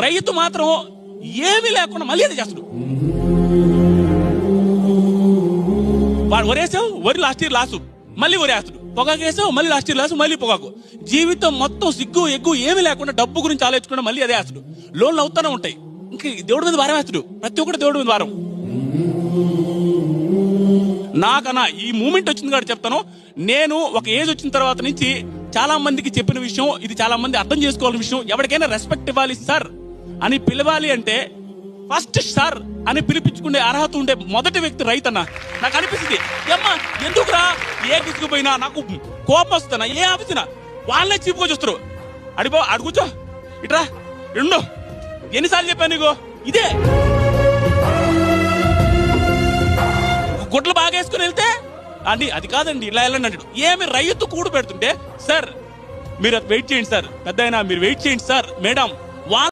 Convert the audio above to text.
రైతు మాత్రం ఏమీ లేకుండా మళ్ళీ అది చేస్తాడు. వాడు వరేసావు, వరి లాస్ట్ ఇయర్ లాసు, మళ్ళీ వరేస్తాడు. పొగాకు వేసావు, మళ్ళీ లాస్ట్ ఇయర్ లాసు, మళ్ళీ పొగాకు. జీవితం మొత్తం సిగ్గు ఎగ్గు ఏమీ లేకుండా డబ్బు గురించి ఆలోచించుకుంటే మళ్ళీ అదే వేస్తాడు. లోన్లు అవుతానే ఉంటాయి. ఇంకా దేవుడి మీద భారం వేస్తాడు. ప్రతి ఒక్కటి దేవుడి మీద భారం. నాకన్నా ఈ మూమెంట్ వచ్చింది కాబట్టి చెప్తాను. నేను ఒక ఏజ్ వచ్చిన తర్వాత నుంచి చాలా మందికి చెప్పిన విషయం ఇది, చాలా మంది అర్థం చేసుకోవాల్సిన విషయం. ఎవరికైనా రెస్పెక్ట్ ఇవ్వాలి సార్ అని పిలవాలి అంటే ఫస్ట్ సార్ అని పిలిపించుకునే అర్హత ఉండే మొదటి వ్యక్తి రైతన్న. నాకు అనిపిస్తుంది, అమ్మా ఎందుకురా ఏ తీసుకుపోయినా నాకు కోపం వస్తున్నా, ఏ ఆఫీసినా వాళ్ళనే చీపుకో చూస్తారు. అడుగుచో ఇట్రా రెండు ఎన్నిసార్లు చెప్పాను నీకు, ఇదే గుడ్లు బాగా వేసుకుని వెళ్తే అండి అది కాదండి ఇలా వెళ్ళండి అంటాడు. ఏమి రైతు కూడు పెడుతుంటే సార్ మీరు వెయిట్ చేయండి సార్, పెద్ద అయినా మీరు వెయిట్ చేయండి సార్, మేడం